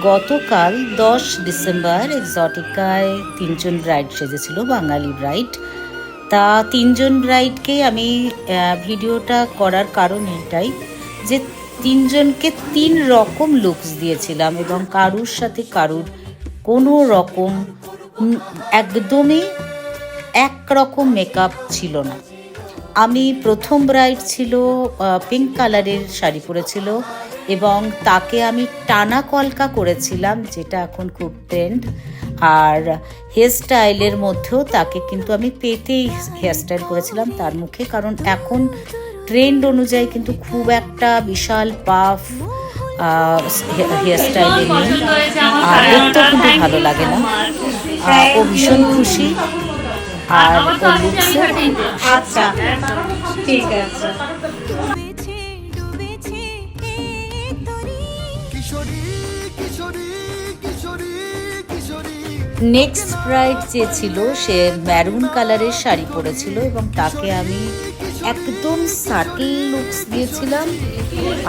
গতকাল 10 December এক্সটিকায় 3জন bride সেজেছিল, বাঙালি bride. তা 3জন ব্রাইডকে আমি ভিডিওটা করার কারণ এটাই যে 3জনকে 3 রকম লুকস দিয়েছিলাম এবং কারুর সাথে কারুর কোনো রকম একদমই একরকম মেকআপ ছিল না। আমি প্রথম ব্রাইড ছিল পিঙ্ক কালারের শাড়ি পরেছিল এবং তাকে আমি টানা কলকা করেছিলাম, যেটা এখন খুব ট্রেন্ড। আর হেয়ার স্টাইলের মধ্যেও তাকে কিন্তু আমি পেতেই হেয়ার স্টাইল করেছিলাম তার মুখে, কারণ এখন ট্রেন্ড অনুযায়ী কিন্তু খুব একটা বিশাল পাফ হেয়ার স্টাইলে নেই, আর দেখতেও কিন্তু ভালো লাগে না। ও ভীষণ খুশি আর আচ্ছা ঠিক আছে। নেক্সট ব্রাইড যে ছিল সে ম্যারুন কালারের শাড়ি পরেছিল এবং তাকে আমি একদম সাটিল লুকস দিয়েছিলাম,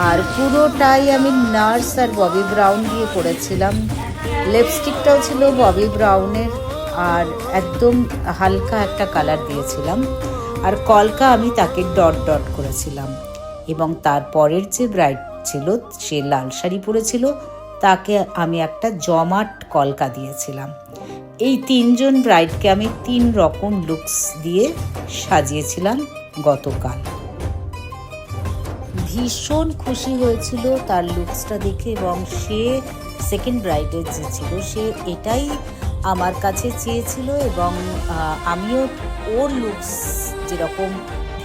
আর পুরোটাই আমি নার্স আর ববি ব্রাউন দিয়ে পরেছিলাম। লিপস্টিকটাও ছিল ববি ব্রাউনের আর একদম হালকা একটা কালার দিয়েছিলাম, আর কলকা আমি তাকে ডট ডট করেছিলাম। এবং তারপরের যে ব্রাইড ছিল সে লাল শাড়ি পরেছিল, তাকে আমি একটা জমাট কলকা দিয়েছিলাম। এই 3জন ব্রাইডকে আমি 3 রকম লুকস দিয়ে সাজিয়েছিলাম গতকাল। ভীষণ খুশি হয়েছিল তার লুকসটা দেখে, এবং সে সেকেন্ড ব্রাইডের যে ছিল সে এটাই আমার কাছে চেয়েছিল এবং আমিও ওর লুকস যেরকম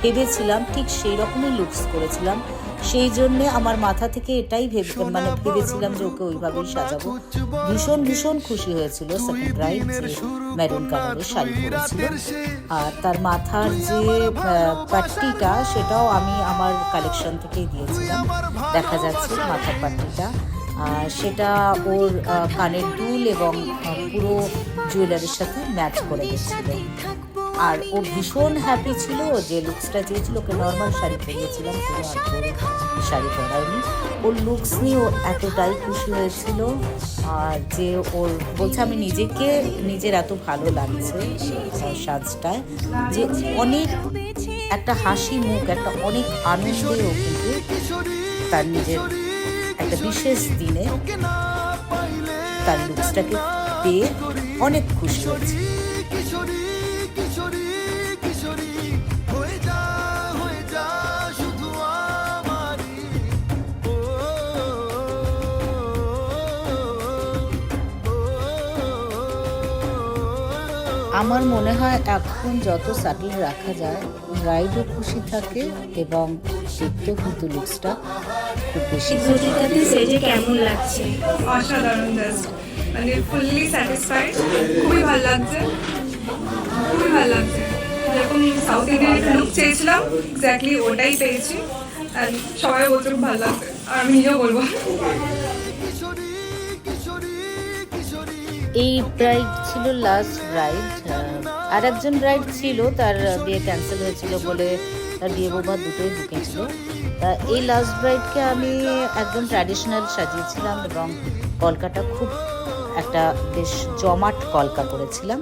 ভেবেছিলাম ঠিক সেই রকমই লুকস করেছিলাম। সেই জন্যে আমার মাথা থেকে এটাই ভেবেছিলাম যে ওকে ওইভাবেই সাজাবো। ভীষণ ভীষণ খুশি হয়েছিল সেকেন্ড ব্রাইড যে মেরুন কালারের শাড়ি পরেছিল। আর তার মাথার যে পাট্টিটা সেটাও আমি আমার কালেকশন থেকেই দিয়েছিলাম, দেখা যাচ্ছে মাথার পাট্টিটা। সেটা ওর কানের দুল এবং পুরো জুয়েলারির সাথে ম্যাচ করে গেছিল। আর ও ভীষণ হ্যাপি ছিল যে লুকসটা চেয়েছিল। ওকে নর্মাল শাড়ি পরিয়েছিলাম, কোনো আগ্রহ শাড়ি পরায়নি। ওর লুকস নিয়ে ও এতটাই খুশি হয়েছিল আর যে ওর বলছে আমি নিজের এত ভালো লাগছে সাজটায়, যে অনেক একটা হাসি মুখ, একটা অনেক আনন্দেও কিন্তু তার নিজের একটা বিশেষ দিনে তার লুকসটাকে পেয়ে অনেক খুশি হয়েছে। আমার মনে হয় এখন যত সাটিল রাখা যায় ব্রাইডও খুশি থাকে এবং দেখতেও কিন্তু লুকসটা খুব বেশি। ধুতিটাতে সেজে কেমন লাগছে? অসাধারণ, জাস্ট মানে ফুললি স্যাটিসফাইড। খুবই ভালো লাগছে, খুবই ভালো লাগছে। যেরকম সাউথ ইন্ডিয়ান একটা লুক চেয়েছিলাম এক্স্যাক্টলি ওটাই পেয়েছি, আর সবাই বলছে খুব ভালো লাগছে, আর আমি নিজেও বলবো। এই ব্রাইড ছিল লাস্ট ব্রাইড। আর একজন ব্রাইড ছিল, তার বিয়ে ক্যান্সেল হয়েছিল বলে তার বিয়ে বৌভাত দুটোই বুকিং ছিল। তা এই লাস্ট ব্রাইডকে আমি একদম ট্র্যাডিশনাল সাজিয়েছিলাম এবং কলকাটা খুব একটা বেশ জমাট কলকা করেছিলাম,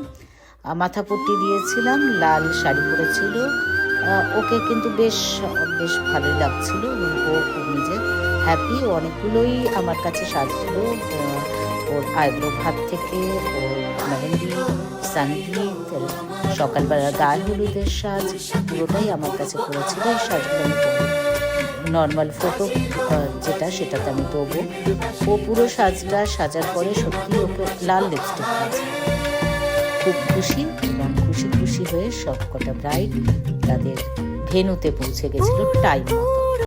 মাথাপট্টি দিয়েছিলাম, লাল শাড়ি পরেছিল। ওকে কিন্তু বেশ ভালোই লাগছিল এবং ও খুব নিজে হ্যাপি। অনেকগুলোই আমার কাছে সাজছিল, ওর আইব্রো ভাত থেকে ওর মেহেন্দি, সঙ্গীত, সকালবেলা গায়ে হলুদের সাজ, পুরোটাই আমার কাছে করেছিল। এই সাজগুলো আমি নর্মাল ফটো যেটা সেটাতে আমি দেবো। ও পুরো সাজার পরে সত্যি ওকে লাল লিপস্টিক দিয়েছে। খুব খুশি এবং খুশি হয়ে সব কটা ব্রাইড তাদের ভেন্যুতে পৌঁছে গেছিল টাইম মতো।